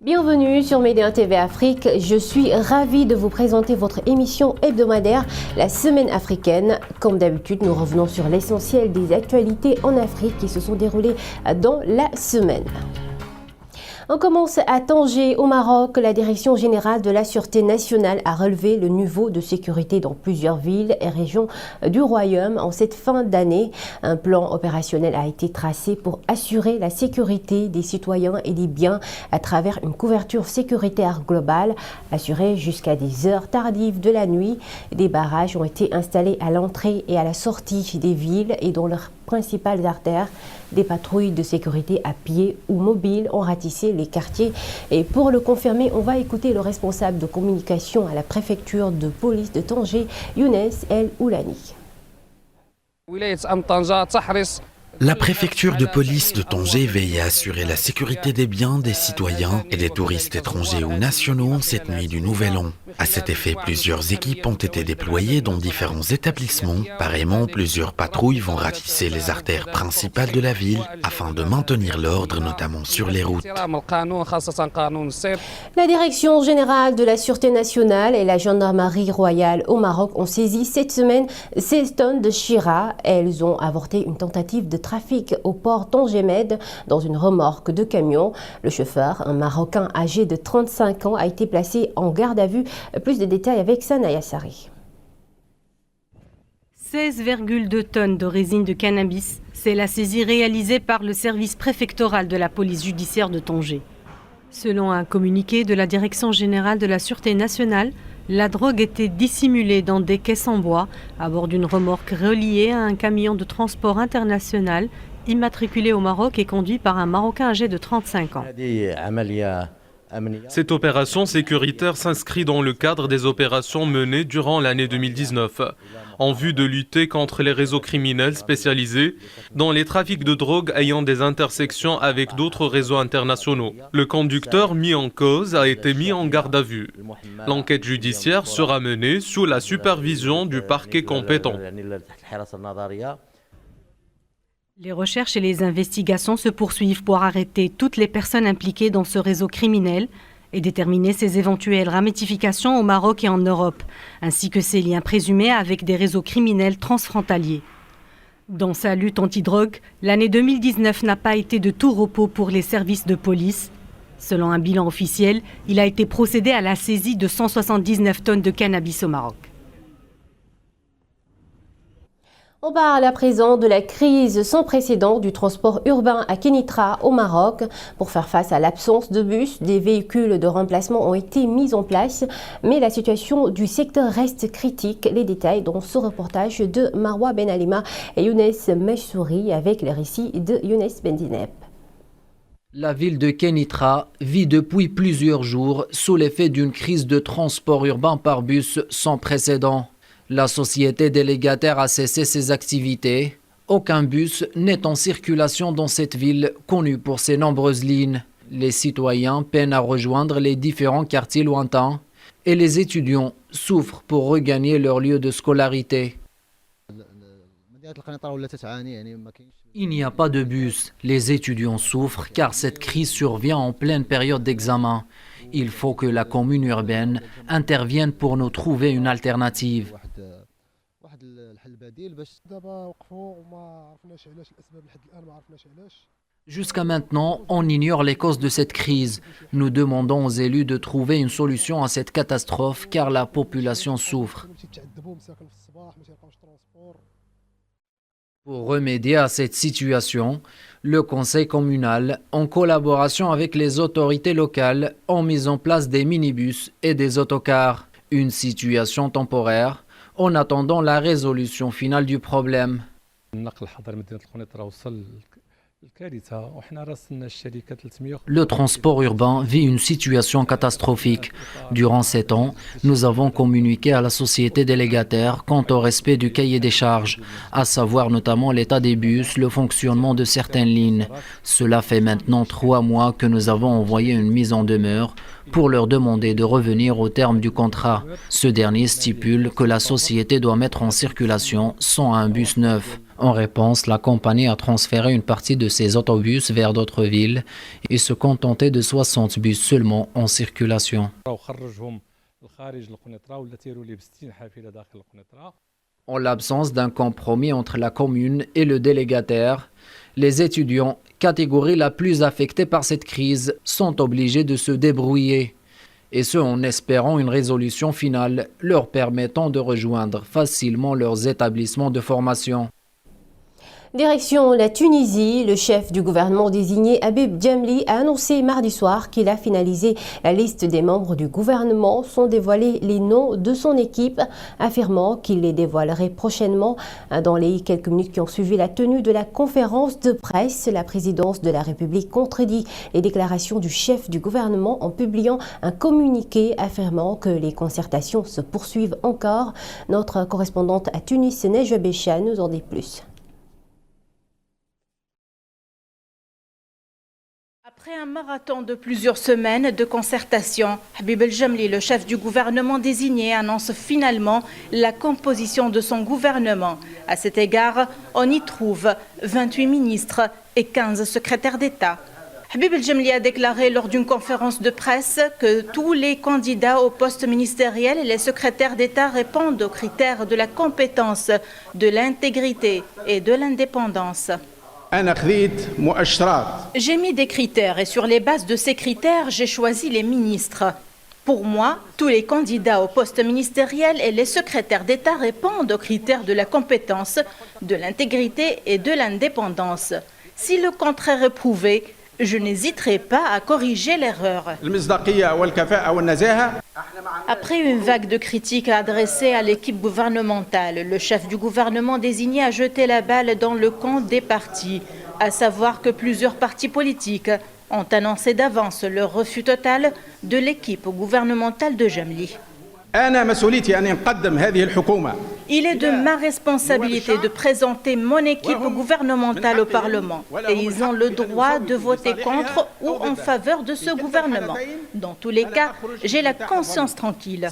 Bienvenue sur Média TV Afrique. Je suis ravie de vous présenter votre émission hebdomadaire, la Semaine africaine. Comme d'habitude, nous revenons sur l'essentiel des actualités en Afrique qui se sont déroulées dans la semaine. On commence à Tanger, au Maroc. La Direction générale de la Sûreté nationale a relevé le niveau de sécurité dans plusieurs villes et régions du Royaume en cette fin d'année. Un plan opérationnel a été tracé pour assurer la sécurité des citoyens et des biens à travers une couverture sécuritaire globale assurée jusqu'à des heures tardives de la nuit. Des barrages ont été installés à l'entrée et à la sortie des villes et dans leurs principales artères. Des patrouilles de sécurité à pied ou mobiles ont ratissé les quartiers. Et pour le confirmer, on va écouter le responsable de communication à la préfecture de police de Tanger, Younes El Oulani. La préfecture de police de Tanger veille à assurer la sécurité des biens des citoyens et des touristes étrangers ou nationaux cette nuit du Nouvel An. À cet effet, plusieurs équipes ont été déployées dans différents établissements. Pareillement, plusieurs patrouilles vont ratisser les artères principales de la ville afin de maintenir l'ordre, notamment sur les routes. La Direction générale de la Sûreté nationale et la Gendarmerie royale au Maroc ont saisi cette semaine 16 tonnes de Chira. Elles ont avorté une tentative de trafic au port Tanger-Med dans une remorque de camion. Le chauffeur, un Marocain âgé de 35 ans, a été placé en garde à vue. Plus de détails avec Sanaya Sari. 16,2 tonnes de résine de cannabis, c'est la saisie réalisée par le service préfectoral de la police judiciaire de Tanger. Selon un communiqué de la Direction générale de la Sûreté nationale, la drogue était dissimulée dans des caisses en bois à bord d'une remorque reliée à un camion de transport international immatriculé au Maroc et conduit par un Marocain âgé de 35 ans. Cette opération sécuritaire s'inscrit dans le cadre des opérations menées durant l'année 2019 en vue de lutter contre les réseaux criminels spécialisés dans les trafics de drogue ayant des intersections avec d'autres réseaux internationaux. Le conducteur mis en cause a été mis en garde à vue. L'enquête judiciaire sera menée sous la supervision du parquet compétent. Les recherches et les investigations se poursuivent pour arrêter toutes les personnes impliquées dans ce réseau criminel et déterminer ses éventuelles ramifications au Maroc et en Europe, ainsi que ses liens présumés avec des réseaux criminels transfrontaliers. Dans sa lutte anti-drogue, l'année 2019 n'a pas été de tout repos pour les services de police. Selon un bilan officiel, il a été procédé à la saisie de 179 tonnes de cannabis au Maroc. On parle à présent de la crise sans précédent du transport urbain à Kénitra au Maroc. Pour faire face à l'absence de bus, des véhicules de remplacement ont été mis en place, mais la situation du secteur reste critique. Les détails dans ce reportage de Marwa Ben Alima et Younes Meshsouri avec les récits de Younes Bendineb. La ville de Kénitra vit depuis plusieurs jours sous l'effet d'une crise de transport urbain par bus sans précédent. La société délégataire a cessé ses activités. Aucun bus n'est en circulation dans cette ville connue pour ses nombreuses lignes. Les citoyens peinent à rejoindre les différents quartiers lointains et les étudiants souffrent pour regagner leur lieu de scolarité. Il n'y a pas de bus. Les étudiants souffrent car cette crise survient en pleine période d'examen. Il faut que la commune urbaine intervienne pour nous trouver une alternative. Jusqu'à maintenant, on ignore les causes de cette crise. Nous demandons aux élus de trouver une solution à cette catastrophe car la population souffre. Pour remédier à cette situation, le conseil communal, en collaboration avec les autorités locales, ont mis en place des minibus et des autocars. Une situation temporaire en attendant la résolution finale du problème. Le transport urbain vit une situation catastrophique. Durant 7 ans, nous avons communiqué à la société délégataire quant au respect du cahier des charges, à savoir notamment l'état des bus, le fonctionnement de certaines lignes. Cela fait maintenant 3 mois que nous avons envoyé une mise en demeure pour leur demander de revenir au terme du contrat. Ce dernier stipule que la société doit mettre en circulation 101 bus neufs. En réponse, la compagnie a transféré une partie de ses autobus vers d'autres villes et se contentait de 60 bus seulement en circulation. En l'absence d'un compromis entre la commune et le délégataire, les étudiants, catégorie la plus affectée par cette crise, sont obligés de se débrouiller. Et ce en espérant une résolution finale leur permettant de rejoindre facilement leurs établissements de formation. Direction la Tunisie, le chef du gouvernement désigné Habib Djamli a annoncé mardi soir qu'il a finalisé la liste des membres du gouvernement sans dévoiler les noms de son équipe, affirmant qu'il les dévoilerait prochainement. Dans les quelques minutes qui ont suivi la tenue de la conférence de presse, la présidence de la République contredit les déclarations du chef du gouvernement en publiant un communiqué affirmant que les concertations se poursuivent encore. Notre correspondante à Tunis, Nejwa Bécha, nous en dit plus. Après un marathon de plusieurs semaines de concertation, Habib Djamli, le chef du gouvernement désigné, annonce finalement la composition de son gouvernement. À cet égard, on y trouve 28 ministres et 15 secrétaires d'État. Habib Djamli a déclaré lors d'une conférence de presse que tous les candidats au poste ministériel et les secrétaires d'État répondent aux critères de la compétence, de l'intégrité et de l'indépendance. J'ai mis des critères et sur les bases de ces critères, j'ai choisi les ministres. Pour moi, tous les candidats au poste ministériel et les secrétaires d'État répondent aux critères de la compétence, de l'intégrité et de l'indépendance. Si le contraire est prouvé, je n'hésiterai pas à corriger l'erreur. Après une vague de critiques adressées à l'équipe gouvernementale, le chef du gouvernement désigné a jeté la balle dans le camp des partis, à savoir que plusieurs partis politiques ont annoncé d'avance leur refus total de l'équipe gouvernementale de Djamli. Il est de ma responsabilité de présenter mon équipe gouvernementale au Parlement et ils ont le droit de voter contre ou en faveur de ce gouvernement. Dans tous les cas, j'ai la conscience tranquille.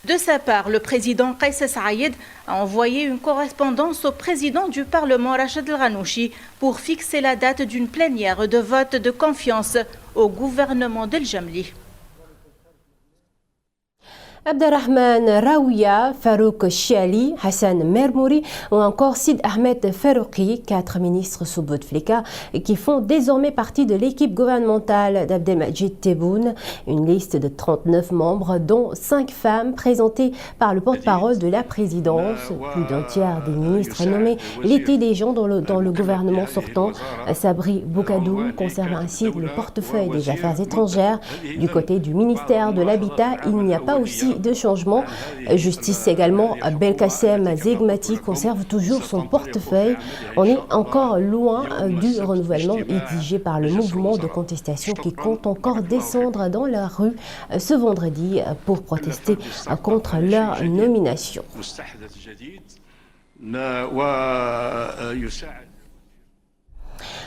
De sa part, le président Kais Saïed a envoyé une correspondance au président du Parlement Rachid El Ghanouchi pour fixer la date d'une plénière de vote de confiance au gouvernement d'El Djamli. Abderrahman Raouia, Farouk Chiali, Hassan Mermouri ou encore Sid Ahmed Farouki, 4 ministres sous Bouteflika, qui font désormais partie de l'équipe gouvernementale d'Abdelmajid Tebboune. Une liste de 39 membres, dont 5 femmes, présentées par le porte-parole de la présidence. Plus d'un tiers des ministres nommés l'étaient des gens dans le gouvernement sortant. Sabri Boukadou conserve ainsi le portefeuille des affaires étrangères. Du côté du ministère de l'Habitat, il n'y a pas aussi de changement. Justice également, Belkacem Zegmati conserve toujours son portefeuille. On est encore loin du renouvellement exigé par le mouvement de contestation qui compte encore descendre dans la rue ce vendredi pour protester contre leur nomination.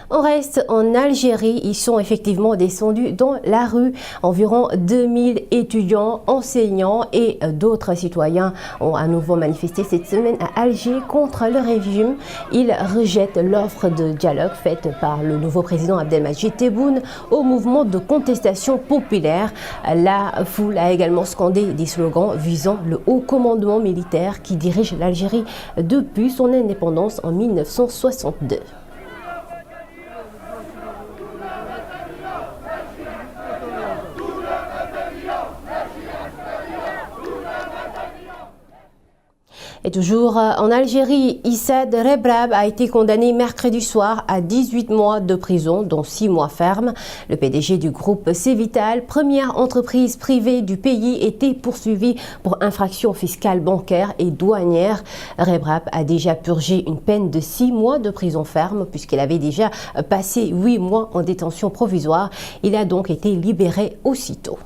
On reste en Algérie, ils sont effectivement descendus dans la rue. Environ 2000 étudiants, enseignants et d'autres citoyens ont à nouveau manifesté cette semaine à Alger contre le régime. Ils rejettent l'offre de dialogue faite par le nouveau président Abdelmajid Tebboune au mouvement de contestation populaire. La foule a également scandé des slogans visant le haut commandement militaire qui dirige l'Algérie depuis son indépendance en 1962. Et toujours en Algérie, Issad Rebrab a été condamné mercredi soir à 18 mois de prison, dont 6 mois fermes. Le PDG du groupe Cévital, première entreprise privée du pays, était poursuivi pour infraction fiscale, bancaire et douanière. Rebrab a déjà purgé une peine de 6 mois de prison ferme puisqu'il avait déjà passé 8 mois en détention provisoire. Il a donc été libéré aussitôt.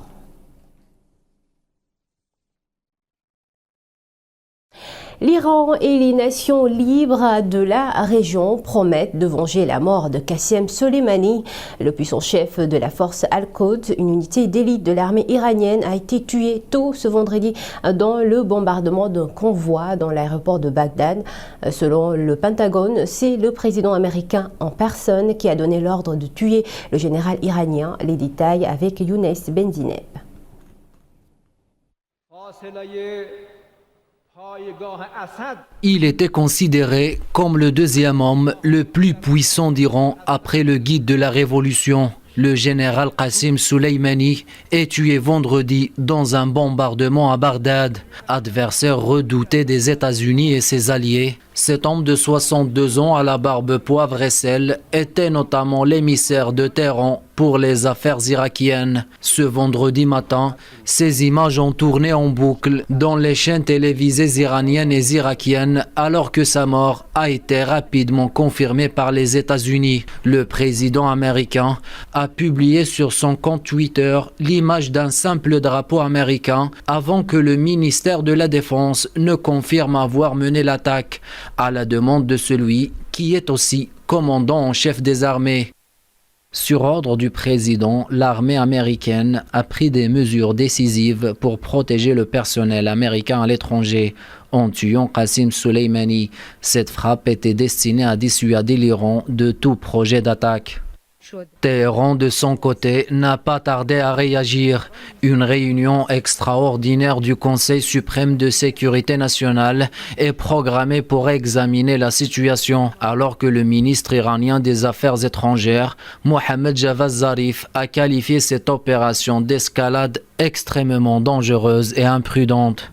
L'Iran et les nations libres de la région promettent de venger la mort de Qasem Soleimani. Le puissant chef de la force Al-Quds, une unité d'élite de l'armée iranienne, a été tué tôt ce vendredi dans le bombardement d'un convoi dans l'aéroport de Bagdad. Selon le Pentagone, c'est le président américain en personne qui a donné l'ordre de tuer le général iranien. Les détails avec Younes Benzineb. Il était considéré comme le deuxième homme le plus puissant d'Iran après le guide de la révolution. Le général Qasem Soleimani est tué vendredi dans un bombardement à Bagdad, adversaire redouté des États-Unis et ses alliés. Cet homme de 62 ans à la barbe poivre et sel était notamment l'émissaire de Téhéran pour les affaires irakiennes. Ce vendredi matin, ces images ont tourné en boucle dans les chaînes télévisées iraniennes et irakiennes alors que sa mort a été rapidement confirmée par les États-Unis. Le président américain a publié sur son compte Twitter l'image d'un simple drapeau américain avant que le ministère de la Défense ne confirme avoir mené l'attaque, à la demande de celui qui est aussi commandant en chef des armées. Sur ordre du président, l'armée américaine a pris des mesures décisives pour protéger le personnel américain à l'étranger en tuant Qasem Soleimani. Cette frappe était destinée à dissuader l'Iran de tout projet d'attaque. Téhéran, de son côté, n'a pas tardé à réagir. Une réunion extraordinaire du Conseil suprême de sécurité nationale est programmée pour examiner la situation, alors que le ministre iranien des Affaires étrangères, Mohammad Javad Zarif, a qualifié cette opération d'escalade extrêmement dangereuse et imprudente.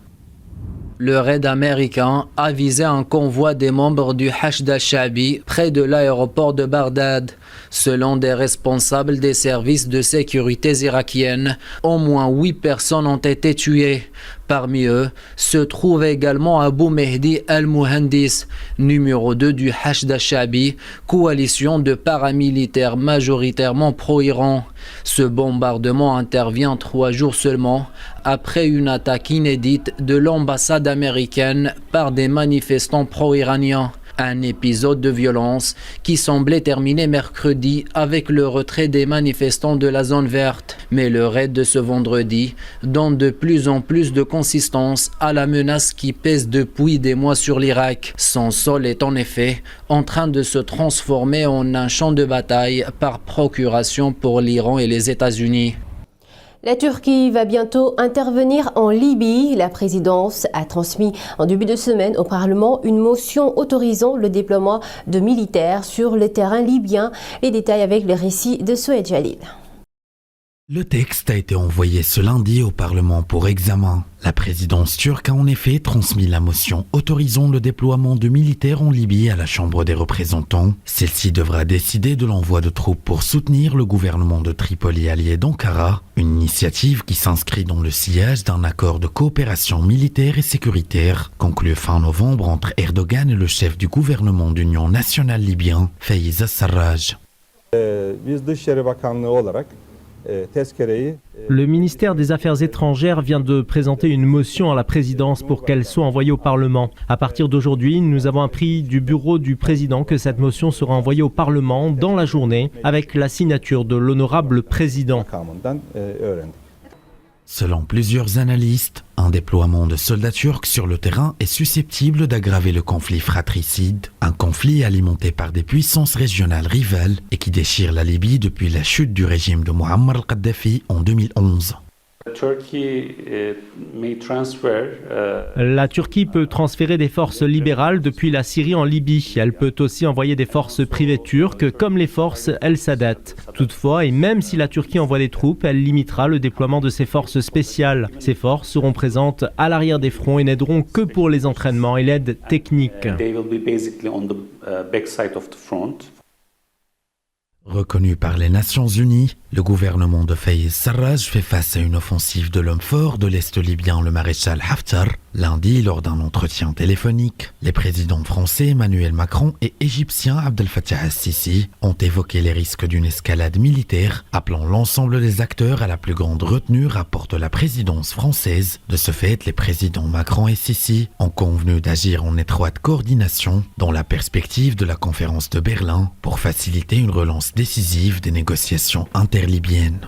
Le raid américain a visé un convoi des membres du Hashd al-Sha'bi près de l'aéroport de Bagdad. Selon des responsables des services de sécurité irakiennes, au moins 8 personnes ont été tuées. Parmi eux se trouve également Abu Mehdi al-Muhandis, numéro 2 du Hashd al-Sha'bi, coalition de paramilitaires majoritairement pro-Iran. Ce bombardement intervient 3 jours seulement après une attaque inédite de l'ambassade américaine par des manifestants pro-iraniens. Un épisode de violence qui semblait terminer mercredi avec le retrait des manifestants de la zone verte. Mais le raid de ce vendredi donne de plus en plus de consistance à la menace qui pèse depuis des mois sur l'Irak. Son sol est en effet en train de se transformer en un champ de bataille par procuration pour l'Iran et les États-Unis. La Turquie va bientôt intervenir en Libye. La présidence a transmis en début de semaine au Parlement une motion autorisant le déploiement de militaires sur le terrain libyen. Les détails avec le récit de Soued Jalil. Le texte a été envoyé ce lundi au Parlement pour examen. La présidence turque a en effet transmis la motion autorisant le déploiement de militaires en Libye à la Chambre des représentants. Celle-ci devra décider de l'envoi de troupes pour soutenir le gouvernement de Tripoli allié d'Ankara, une initiative qui s'inscrit dans le sillage d'un accord de coopération militaire et sécuritaire conclu fin novembre entre Erdogan et le chef du gouvernement d'union nationale libyen, Faiz al-Sarraj. Le ministère des Affaires étrangères vient de présenter une motion à la présidence pour qu'elle soit envoyée au Parlement. À partir d'aujourd'hui, nous avons appris du bureau du président que cette motion sera envoyée au Parlement dans la journée avec la signature de l'honorable président. Selon plusieurs analystes, un déploiement de soldats turcs sur le terrain est susceptible d'aggraver le conflit fratricide, un conflit alimenté par des puissances régionales rivales et qui déchire la Libye depuis la chute du régime de Muammar al-Kadhafi en 2011. La Turquie peut transférer des forces libérales depuis la Syrie en Libye. Elle peut aussi envoyer des forces privées turques comme les forces El Sadat. Toutefois, et même si la Turquie envoie des troupes, elle limitera le déploiement de ses forces spéciales. Ces forces seront présentes à l'arrière des fronts et n'aideront que pour les entraînements et l'aide technique. Reconnu par les Nations Unies, le gouvernement de Faiz Sarraj fait face à une offensive de l'homme fort de l'Est libyen, le maréchal Haftar, Lundi, lors d'un entretien téléphonique, les présidents français Emmanuel Macron et égyptien Abdel Fattah al-Sisi ont évoqué les risques d'une escalade militaire, appelant l'ensemble des acteurs à la plus grande retenue, rapporte la présidence française. De ce fait, les présidents Macron et Sisi ont convenu d'agir en étroite coordination dans la perspective de la conférence de Berlin pour faciliter une relance décisive des négociations interlibyennes.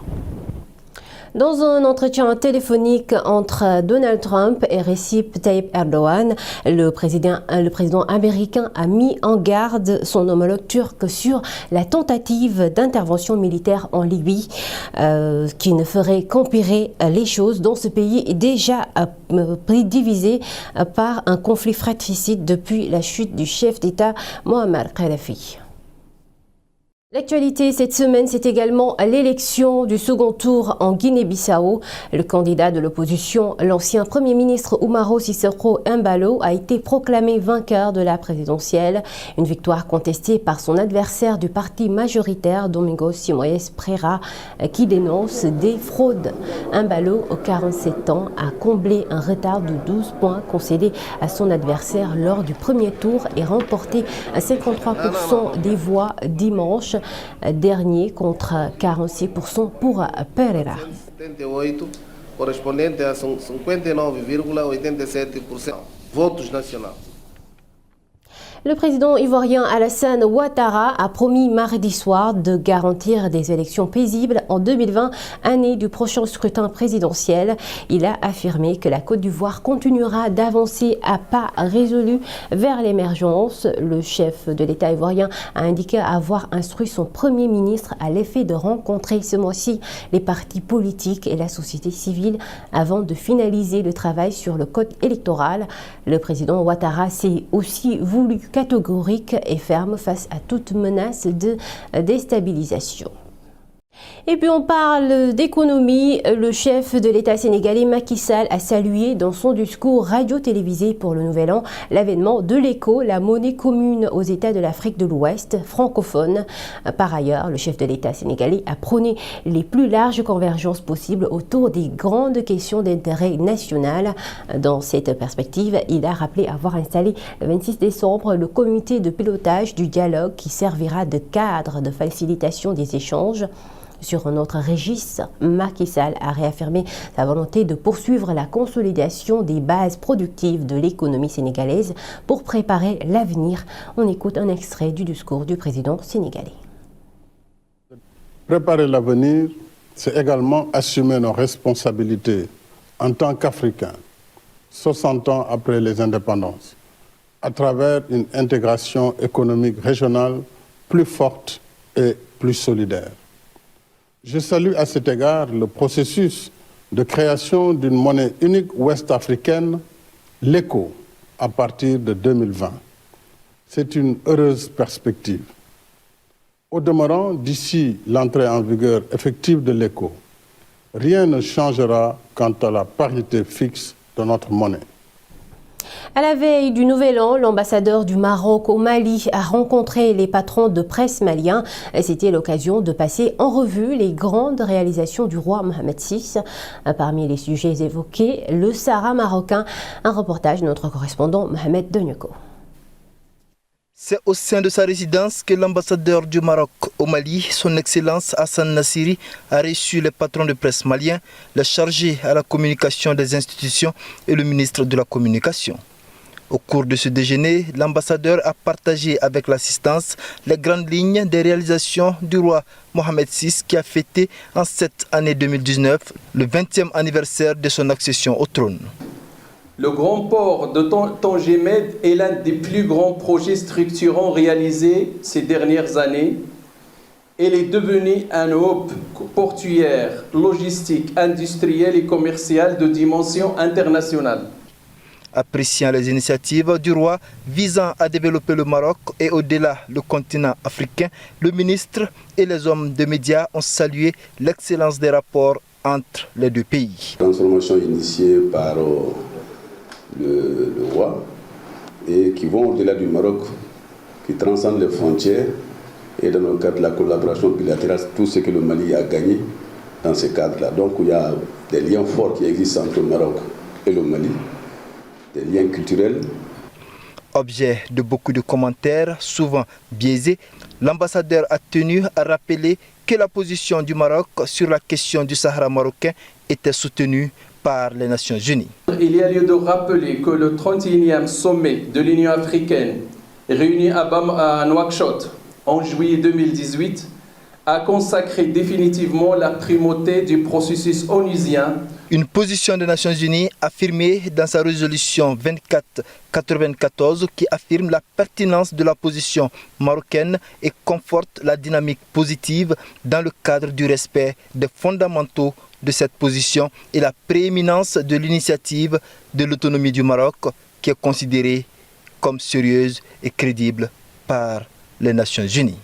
Dans un entretien téléphonique entre Donald Trump et Recep Tayyip Erdogan, le président américain a mis en garde son homologue turc sur la tentative d'intervention militaire en Libye qui ne ferait qu'empirer les choses dans ce pays déjà divisé par un conflit fratricide depuis la chute du chef d'État Moammar Kadhafi. L'actualité cette semaine, c'est également l'élection du second tour en Guinée-Bissau. Le candidat de l'opposition, l'ancien Premier ministre Umaro Sissoco Embalo, a été proclamé vainqueur de la présidentielle. Une victoire contestée par son adversaire du parti majoritaire, Domingos Simoes Pereira, qui dénonce des fraudes. Embalo, 47 ans, a comblé un retard de 12 points concédé à son adversaire lors du premier tour et remporté 53% des voix dimanche dernier contre 46% pour Pereira. Correspondente a 59,87% votos nacionais. Le président ivoirien Alassane Ouattara a promis mardi soir de garantir des élections paisibles en 2020, année du prochain scrutin présidentiel. Il a affirmé que la Côte d'Ivoire continuera d'avancer à pas résolus vers l'émergence. Le chef de l'État ivoirien a indiqué avoir instruit son Premier ministre à l'effet de rencontrer ce mois-ci les partis politiques et la société civile avant de finaliser le travail sur le code électoral. Le président Ouattara s'est aussi voulu catégorique et ferme face à toute menace de déstabilisation. Et puis on parle d'économie. Le chef de l'État sénégalais Macky Sall a salué dans son discours radio-télévisé pour le Nouvel An l'avènement de l'éco, la monnaie commune aux États de l'Afrique de l'Ouest francophone. Par ailleurs, le chef de l'État sénégalais a prôné les plus larges convergences possibles autour des grandes questions d'intérêt national. Dans cette perspective, il a rappelé avoir installé le 26 décembre le comité de pilotage du dialogue qui servira de cadre de facilitation des échanges. Sur un autre registre, Macky Sall a réaffirmé sa volonté de poursuivre la consolidation des bases productives de l'économie sénégalaise pour préparer l'avenir. On écoute un extrait du discours du président sénégalais. Préparer l'avenir, c'est également assumer nos responsabilités en tant qu'Africains, 60 ans après les indépendances, à travers une intégration économique régionale plus forte et plus solidaire. Je salue à cet égard le processus de création d'une monnaie unique ouest-africaine, l'ECO, à partir de 2020. C'est une heureuse perspective. Au demeurant, d'ici l'entrée en vigueur effective de l'ECO, rien ne changera quant à la parité fixe de notre monnaie. À la veille du Nouvel An, l'ambassadeur du Maroc au Mali a rencontré les patrons de presse maliens. C'était l'occasion de passer en revue les grandes réalisations du roi Mohamed VI. Parmi les sujets évoqués, le Sahara marocain. Un reportage de notre correspondant Mohamed Donyoko. C'est au sein de sa résidence que l'ambassadeur du Maroc au Mali, son Excellence Hassan Nassiri, a reçu les patrons de presse maliens, le chargé à la communication des institutions et le ministre de la Communication. Au cours de ce déjeuner, l'ambassadeur a partagé avec l'assistance les grandes lignes des réalisations du roi Mohamed VI qui a fêté en cette année 2019 le 20e anniversaire de son accession au trône. Le grand port de Tanger Med est l'un des plus grands projets structurants réalisés ces dernières années. Il est devenu un hub portuaire, logistique, industriel et commercial de dimension internationale. Appréciant les initiatives du roi visant à développer le Maroc et au-delà le continent africain, le ministre et les hommes de médias ont salué l'excellence des rapports entre les deux pays. Transformation initiée par le roi et qui vont au-delà du Maroc, qui transcendent les frontières et dans le cadre de la collaboration bilatérale, tout ce que le Mali a gagné dans ce cadre-là. Donc il y a des liens forts qui existent entre le Maroc et le Mali. des liens culturels. Objet de beaucoup de commentaires, souvent biaisés, l'ambassadeur a tenu à rappeler que la position du Maroc sur la question du Sahara marocain était soutenue par les Nations Unies. Il y a lieu de rappeler que le 31e sommet de l'Union africaine, réuni à Nouakchott en juillet 2018, a consacré définitivement la primauté du processus onusien. Une position des Nations Unies affirmée dans sa résolution 2494 qui affirme la pertinence de la position marocaine et conforte la dynamique positive dans le cadre du respect des fondamentaux de cette position et la prééminence de l'initiative de l'autonomie du Maroc qui est considérée comme sérieuse et crédible par les Nations Unies.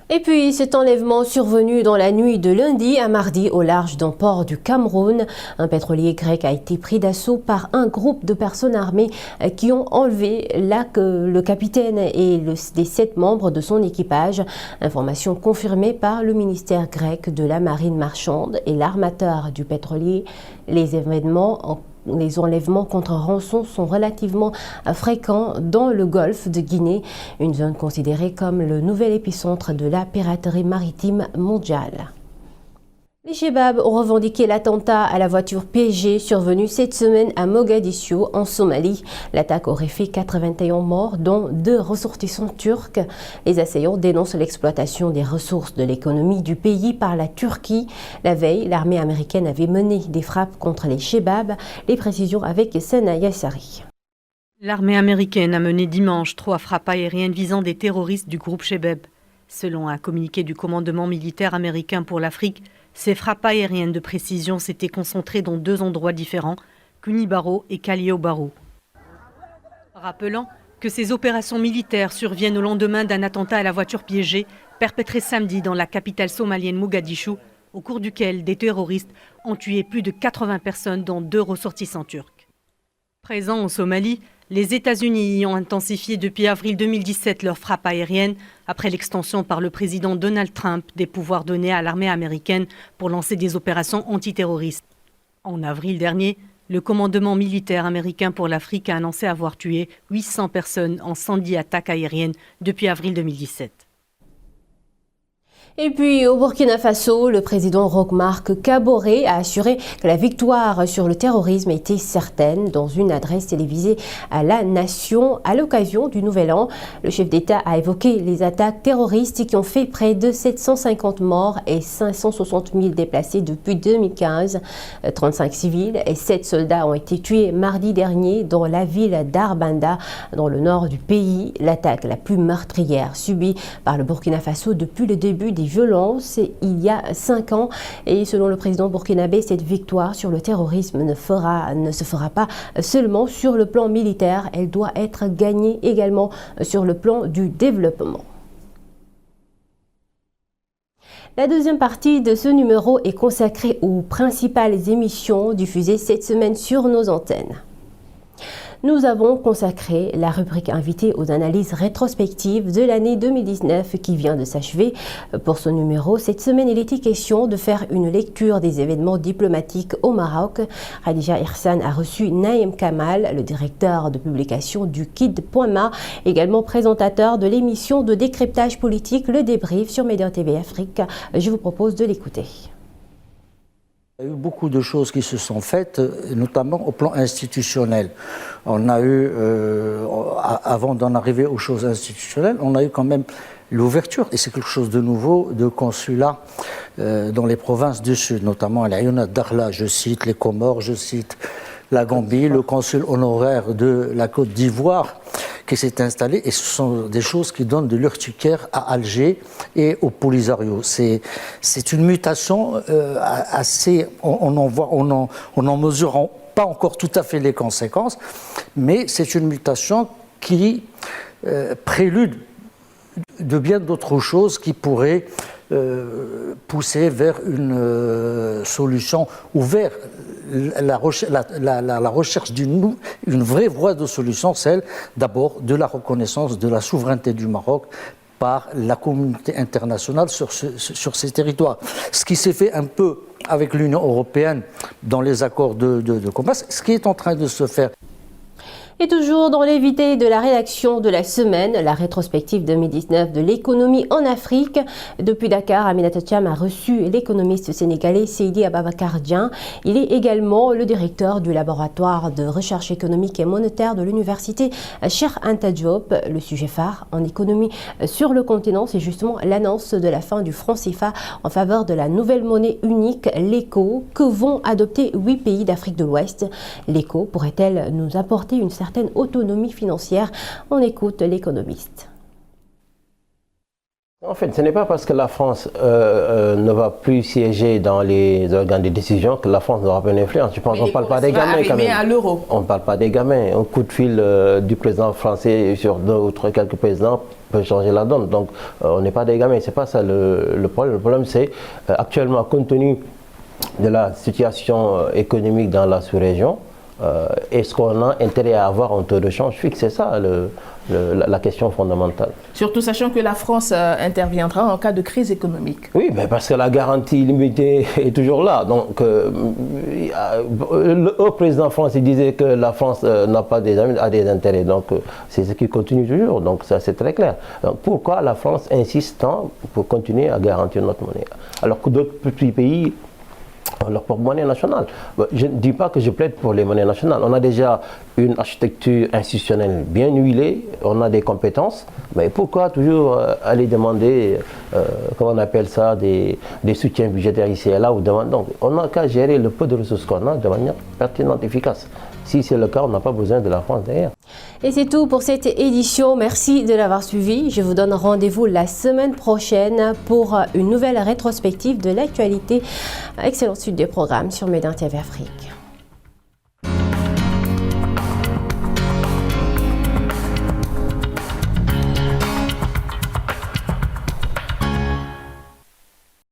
Et puis cet enlèvement survenu dans la nuit de lundi à mardi au large d'un port du Cameroun. Un pétrolier grec a été pris d'assaut par un groupe de personnes armées qui ont enlevé le capitaine et les 7 membres de son équipage. Information confirmée par le ministère grec de la marine marchande et l'armateur du pétrolier. Les enlèvements contre rançon sont relativement fréquents dans le golfe de Guinée, une zone considérée comme le nouvel épicentre de la piraterie maritime mondiale. Les Chebabs ont revendiqué l'attentat à la voiture piégée survenu cette semaine à Mogadiscio, en Somalie. L'attaque aurait fait 81 morts, dont 2 ressortissants turcs. Les assaillants dénoncent l'exploitation des ressources de l'économie du pays par la Turquie. La veille, l'armée américaine avait mené des frappes contre les Chebabs. Les précisions avec Sana Yassari. L'armée américaine a mené dimanche 3 frappes aériennes visant des terroristes du groupe Chebab. Selon un communiqué du commandement militaire américain pour l'Afrique, ces frappes aériennes de précision s'étaient concentrées dans 2 endroits différents, Kunibaro et Kalio-Baro. Rappelant que ces opérations militaires surviennent au lendemain d'un attentat à la voiture piégée perpétré samedi dans la capitale somalienne Mogadiscio, au cours duquel des terroristes ont tué plus de 80 personnes, dont 2 ressortissants turcs. Présents en Somalie, les États-Unis y ont intensifié depuis avril 2017 leurs frappes aériennes après l'extension par le président Donald Trump des pouvoirs donnés à l'armée américaine pour lancer des opérations antiterroristes. En avril dernier, le commandement militaire américain pour l'Afrique a annoncé avoir tué 800 personnes en 110 attaques aériennes depuis avril 2017. Et puis au Burkina Faso, le président Roch-Marc Kaboré a assuré que la victoire sur le terrorisme était certaine dans une adresse télévisée à la nation à l'occasion du Nouvel An. Le chef d'État a évoqué les attaques terroristes qui ont fait près de 750 morts et 560 000 déplacés depuis 2015. 35 civils et 7 soldats ont été tués mardi dernier dans la ville d'Arbanda, dans le nord du pays. L'attaque la plus meurtrière subie par le Burkina Faso depuis le début des violences il y a 5 ans. Et selon le président burkinabé, cette victoire sur le terrorisme ne se fera pas seulement sur le plan militaire, elle doit être gagnée également sur le plan du développement. La deuxième partie de ce numéro est consacrée aux principales émissions diffusées cette semaine sur nos antennes. Nous avons consacré la rubrique invitée aux analyses rétrospectives de l'année 2019 qui vient de s'achever. Pour ce numéro, cette semaine, il était question de faire une lecture des événements diplomatiques au Maroc. Khadija Ihsan a reçu Naïm Kamal, le directeur de publication du Kid.ma, également présentateur de l'émission de décryptage politique Le Débrief sur Média TV Afrique. Je vous propose de l'écouter. Il y a eu beaucoup de choses qui se sont faites, notamment au plan institutionnel. On a eu, avant d'en arriver aux choses institutionnelles, on a eu quand même l'ouverture, et c'est quelque chose de nouveau, de consulats dans les provinces du Sud, notamment à l'Aïouna Dakhla, je cite les Comores, je cite la Gambie, le consul honoraire de la Côte d'Ivoire qui s'est installé, et ce sont des choses qui donnent de l'urticaire à Alger et au Polisario. C'est une mutation assez, on n'en mesure pas encore tout à fait les conséquences, mais c'est une mutation qui prélude de bien d'autres choses qui pourraient pousser vers une solution ou vers la recherche d'une vraie voie de solution, celle d'abord de la reconnaissance de la souveraineté du Maroc par la communauté internationale sur ces territoires. Ce qui s'est fait un peu avec l'Union européenne dans les accords de commerce, ce qui est en train de se faire. Et toujours dans l'invité de la rédaction de la semaine, la rétrospective 2019 de l'économie en Afrique. Depuis Dakar, Aminata Thiam a reçu l'économiste sénégalais Seydi Ababacar Dieng. Il est également le directeur du laboratoire de recherche économique et monétaire de l'université Cheikh Anta Diop. Le sujet phare en économie sur le continent, c'est justement l'annonce de la fin du franc CFA en faveur de la nouvelle monnaie unique, l'ECO, que vont adopter 8 pays d'Afrique de l'Ouest. L'ECO pourrait-elle nous apporter une certaine autonomie financière? On écoute l'économiste. En fait, ce n'est pas parce que la France ne va plus siéger dans les organes de décision que la France n'aura pas d'influence. Je pense qu'on ne parle pas des gamins quand même. On ne parle pas des gamins. Un coup de fil du président français sur d'autres quelques présidents peut changer la donne. Donc on n'est pas des gamins. C'est pas ça le problème. Le problème c'est actuellement, compte tenu de la situation économique dans la sous-région, est-ce qu'on a intérêt à avoir un taux de change fixe? C'est ça la question fondamentale. Surtout sachant que la France interviendra en cas de crise économique. Oui, mais parce que la garantie illimitée est toujours là. Donc, le haut président français disait que la France n'a pas des intérêts. Donc, c'est ce qui continue toujours. Donc, ça, c'est très clair. Donc, pourquoi la France insiste tant pour continuer à garantir notre monnaie? Alors que d'autres petits pays leur propre monnaie nationale. Je ne dis pas que je plaide pour les monnaies nationales. On a déjà une architecture institutionnelle bien huilée, on a des compétences, mais pourquoi toujours aller demander, comment on appelle ça, des soutiens budgétaires ici et là ou donc on n'a qu'à gérer le peu de ressources qu'on a de manière pertinente et efficace. Si c'est le cas, on n'a pas besoin de la France derrière. Et c'est tout pour cette édition. Merci de l'avoir suivi. Je vous donne rendez-vous la semaine prochaine pour une nouvelle rétrospective de l'actualité. Excellente suite des programmes sur Médin TV Afrique.